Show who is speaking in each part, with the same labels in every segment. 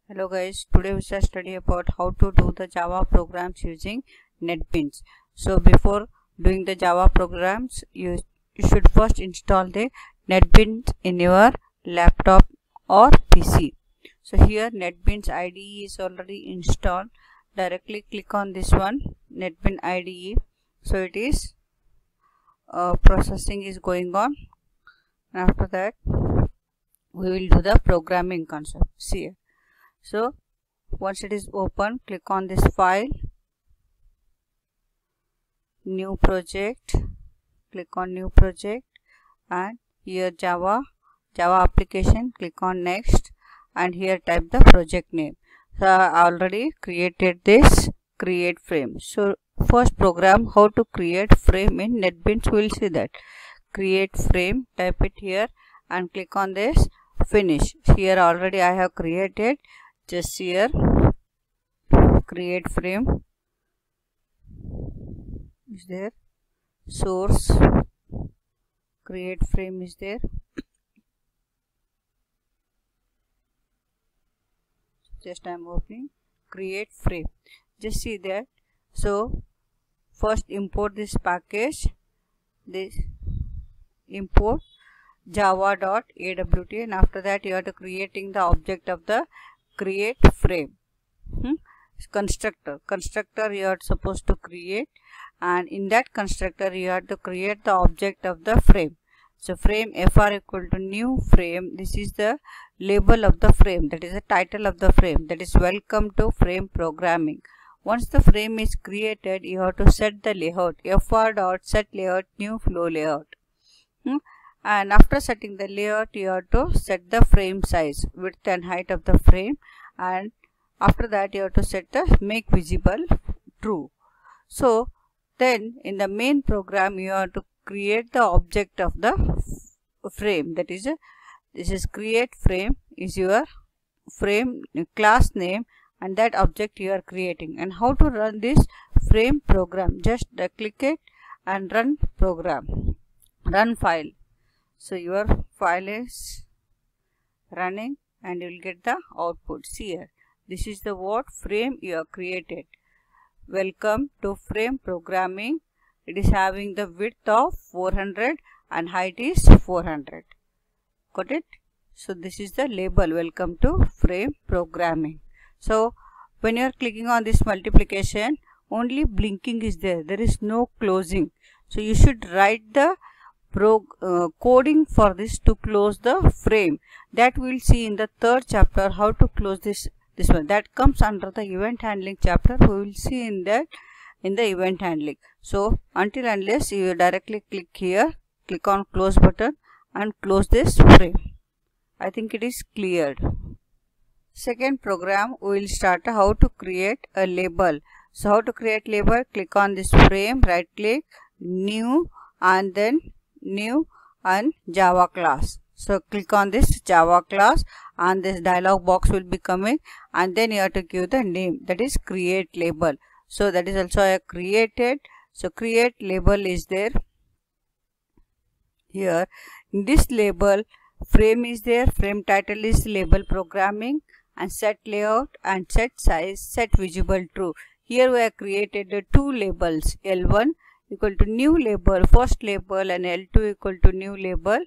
Speaker 1: Hello guys, today we shall study about how to do the Java programs using NetBeans. So before doing the Java programs, you should first install the NetBeans in your laptop or PC. So here NetBeans IDE is already installed. Directly click on this one, NetBeans IDE. So it is processing is going on. And after that we will do the programming concept. See here. So once it is open, click on this file, new project, click on new project, and here Java application, click on next, and here type the project name. So I already created this create frame. So first program how to create frame in NetBeans, we will see that. Create frame, type it here and click on this finish. Here already I have created, just here create frame is there, source create frame is there. Just I am opening create frame, just see that. So first import this package, this import java.awt, and after that you are creating the object of the create frame. Constructor you are supposed to create, and in that constructor you have to create the object of the frame. So frame fr equal to new frame, this is the label of the frame, that is the title of the frame, that is welcome to frame programming. Once the frame is created, you have to set the layout, fr.set layout new flow layout. And after setting the layout, you have to set the frame size, width and height of the frame, and after that you have to set the make visible true. So then in the main program you have to create the object of the frame, that is this is create frame is your frame class name, and that object you are creating. And how to run this frame program, just click it and run program, run file. So your file is running and you will get the output. See here, this is the what frame you have created. Welcome to frame programming. It is having the width of 400 and height is 400. Got it? So this is the label, welcome to frame programming. So when you are clicking on this multiplication, only blinking is there, there is no closing. So you should write the coding for this to close the frame. That we will see in the third chapter, how to close this one. That comes under the event handling chapter. We will see in that in the event handling. So until unless you directly click here, click on close button and close this frame. I think it is cleared. Second program we will start how to create a label. So how to create label, click on this frame, right click, new, and then new and Java class. So click on this Java class and this dialog box will be coming, and then you have to give the name, that is create label. So that is also a created. So create label is there. Here in this label frame is there, frame title is label programming, and set layout and set size, set visible true. Here we have created the two labels, L1 equal to new label first label and L2 equal to new label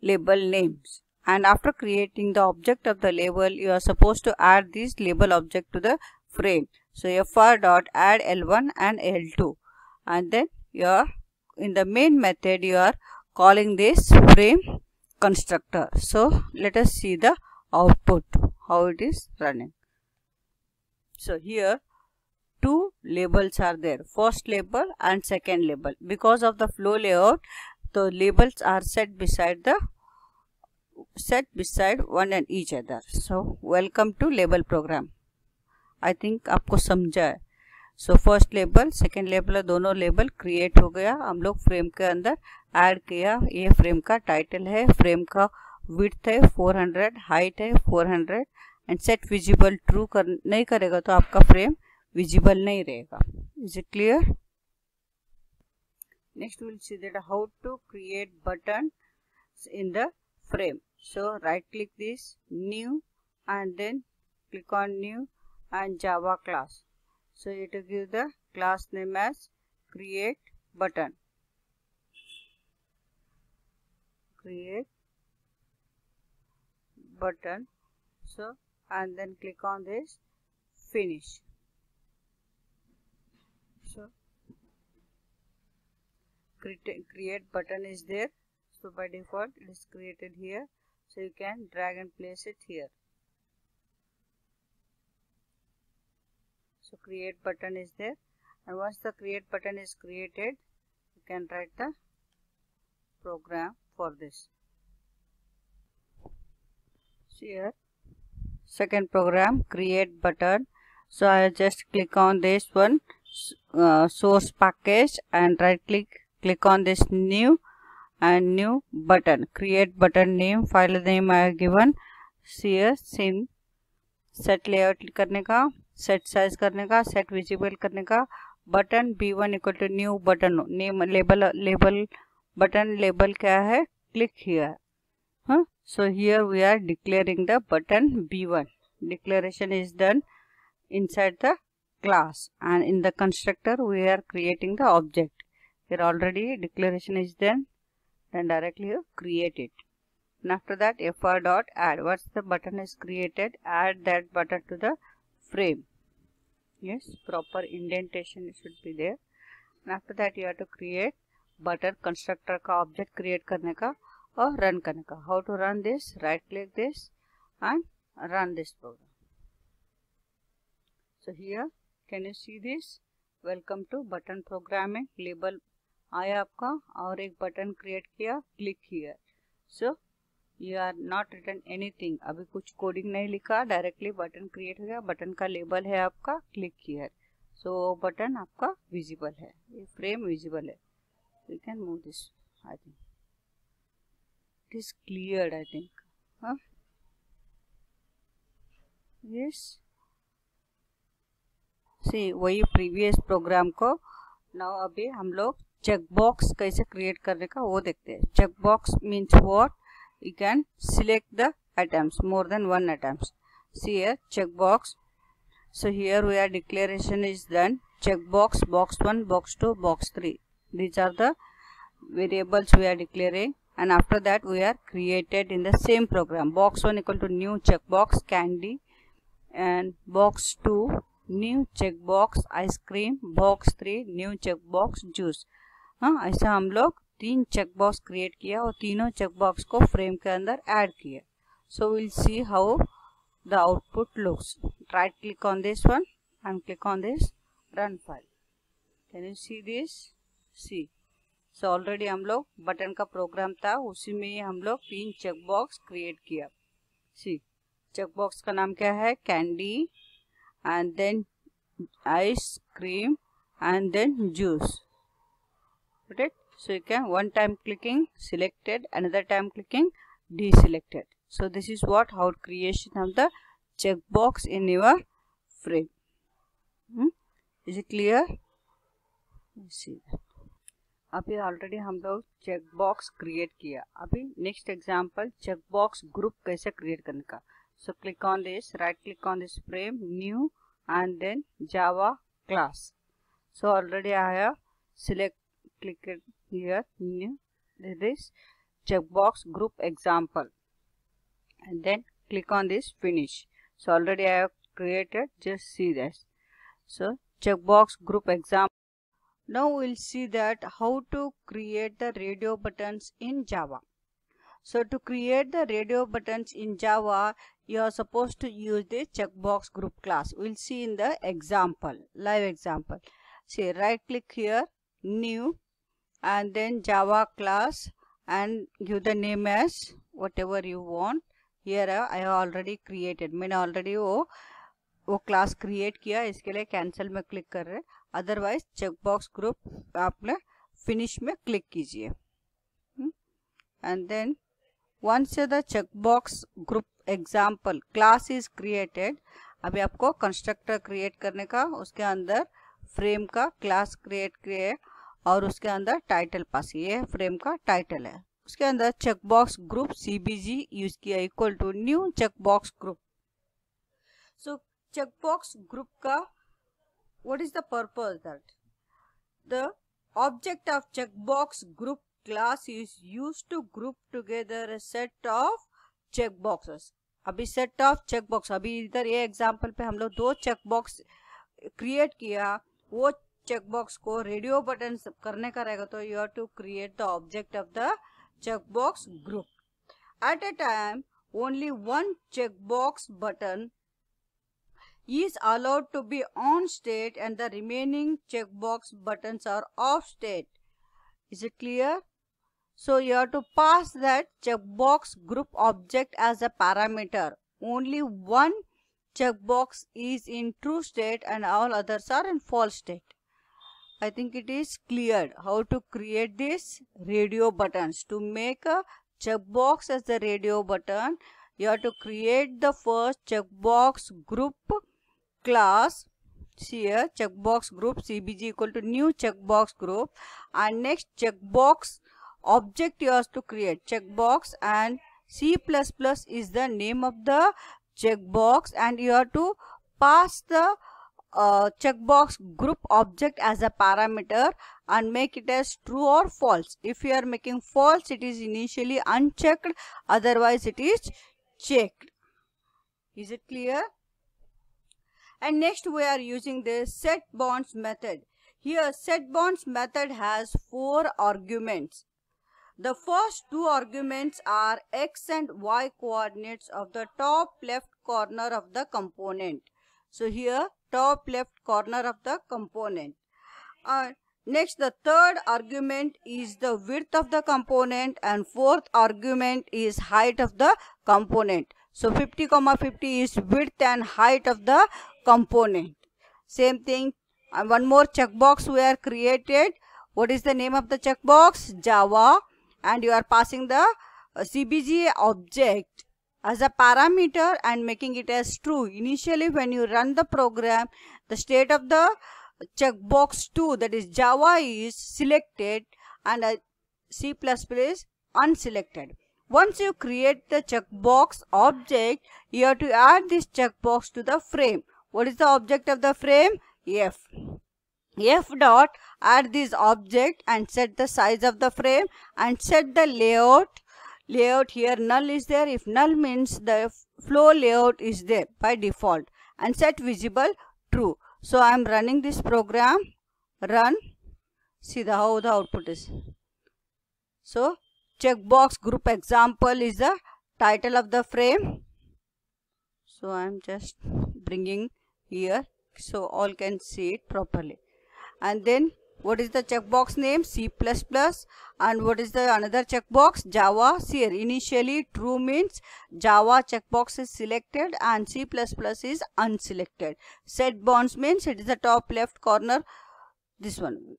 Speaker 1: names. And after creating the object of the label, you are supposed to add this label object to the frame. So fr.add L1 and L2, and then you are in the main method you are calling this frame constructor. So let us see the output, how it is running. So here two labels are there, first label and second label. Because of the flow layout, the labels are set beside one and each other. So welcome to label program. I think आपको समझा है. So first label second label दोनों label create हो गया, हम लोग frame के अंदर ऐड किया. ये फ्रेम का टाइटल है, फ्रेम का विड्थ है 400, हाइट है 400, एंड सेट विजिबल ट्रू नहीं करेगा तो आपका फ्रेम visible नहीं रहेगा. Is it clear? Next we will see that how to create buttons in the frame. So right click this new and then click on new and Java class. So you have to give the class name as create button. Create button. So and then click on this finish. So create button is there. So by default it is created here. So you can drag and place it here. So create button is there, and once the create button is created, you can write the program for this. So here second program, create button. So I just click on this one, source package, and right click on this new and new button. Create button name, file name I have given. See here same set layout करने का, set size करने का, set visible करने का, button b1 equal to new button name label button label क्या है, click here. So here we are declaring the button b1. Declaration is done inside the class, and in the constructor we are creating the object. Here already declaration is done, then directly you create it. And after that fr dot add. Once the button is created, add that button to the frame. Yes, proper indentation should be there. And after that you have to create button constructor का object create करने का और run करने का. How to run this? Right click this and run this program. So here can you see this? Welcome to button programming. Label आया आपका और एक बटन क्रिएट किया, click here. So you are not written anything, अभी कुछ coding नहीं लिखा, directly button create हो गया. बटन का लेबल है आपका, क्लिक हियर. सो बटन आपका विजिबल है, ये फ्रेम विजिबल है. You can move this. I think it is clear. I think yes. See वही प्रीवियस प्रोग्राम को नाउ अभी हम लोग चेक बॉक्स कैसे क्रिएट करने का वो देखते हैं. Check box means what? You can select the items, more than one items. See here check box. So here we are declaration is done. Check box, box 1, box 2, box 3. These are the variables we are declaring, and after that we are created in the same program. Box 1 equal to new checkbox candy, and box 2 new checkbox ice cream, box 3 new checkbox juice. ऐसा हम लोग 3 checkbox create किया और तीनों checkbox को frame के अंदर add किया. So will see how the output looks. Right click on this one and click on this run file. Can you see this? See. So already हम लोग बटन का प्रोग्राम था, उसी में ही हम लोग 3 चेकबॉक्स क्रिएट किया. सी चेकबॉक्स का नाम क्या है? Candy, and then ice cream, and then juice. Right? So you can one time clicking selected, another time clicking deselected. So this is what how creation of the checkbox in your frame. Is it clear? Let's see that. अभी already हम लोग checkbox create किया. अभी next example checkbox group कैसे create करने का. So click on this, right click on this frame, new, and then Java class. So already I have select click it here, new, this checkbox group example, and then click on this finish. So already I have created, just see this. So checkbox group example. Now we'll see that how to create the radio buttons in Java. So to create the radio buttons in Java, you are supposed to use the checkbox group class. We'll see in the example, live example. See, right click here, new, and then Java class, and give the name as whatever you want. Here I have already created. मैंने already वो class create किया, इसके लिए cancel में click कर रहे. Otherwise checkbox group आपने finish में click कीजिए. And then once the checkbox group example class is created, अभी आपको constructor create करने का, उसके अंदर frame का class create किए और उसके अंदर टाइटल पास. ये फ्रेम का टाइटल है. उसके अंदर चेकबॉक्स ग्रुप cbg यूज किया, equal to new checkbox group. So checkbox group ka what is the purpose? That the object of checkbox group class is used to group together a set of checkboxes. अभी set of checkbox, अभी इधर ये example पे हम लोग 2 checkbox create किया, वो checkbox को radio button करने का रहेगा, तो you have to create the object of the checkbox group. At a time, only one checkbox button is allowed to be on state and the remaining checkbox buttons are off state. Is it clear? So you have to pass that checkbox group object as a parameter. Only one checkbox is in true state and all others are in false state. I think it is clear how to create these radio buttons. To make a checkbox as the radio button, you have to create the first checkbox group class. Here checkbox group cbg equal to new checkbox group, and next checkbox object you have to create checkbox, and C++ is the name of the checkbox, and you have to pass the checkbox group object as a parameter and make it as true or false. If you are making false, it is initially unchecked, otherwise it is checked. Is it clear? And next we are using the set bonds method. Here set bonds method has 4 arguments. The first 2 arguments are x and y coordinates of the top left corner of the component. So here top left corner of the component. Next the third argument is the width of the component, and fourth argument is height of the component. So 50, 50 is width and height of the component. Same thing, and one more checkbox we are created. What is the name of the checkbox? Java. And you are passing the CBG object as a parameter and making it as true. Initially when you run the program, the state of the checkbox 2, that is Java, is selected and C++ is unselected. Once you create the checkbox object, you have to add this checkbox to the frame. What is the object of the frame? F. F dot add this object and set the size of the frame and set the layout. Layout here null is there. If null means the flow layout is there by default, and set visible true. So I am running this program. Run. See how the output is. So checkbox group example is the title of the frame. So I am just bringing here so all can see it properly. And then what is the checkbox name? C++. And what is the another checkbox? Java. See here, initially true means Java checkbox is selected and C++ is unselected. Set bonds means it is the top left corner, this one,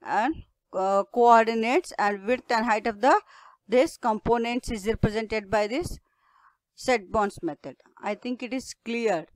Speaker 1: and coordinates and width and height of the this components is represented by this set bonds method. I think it is clear.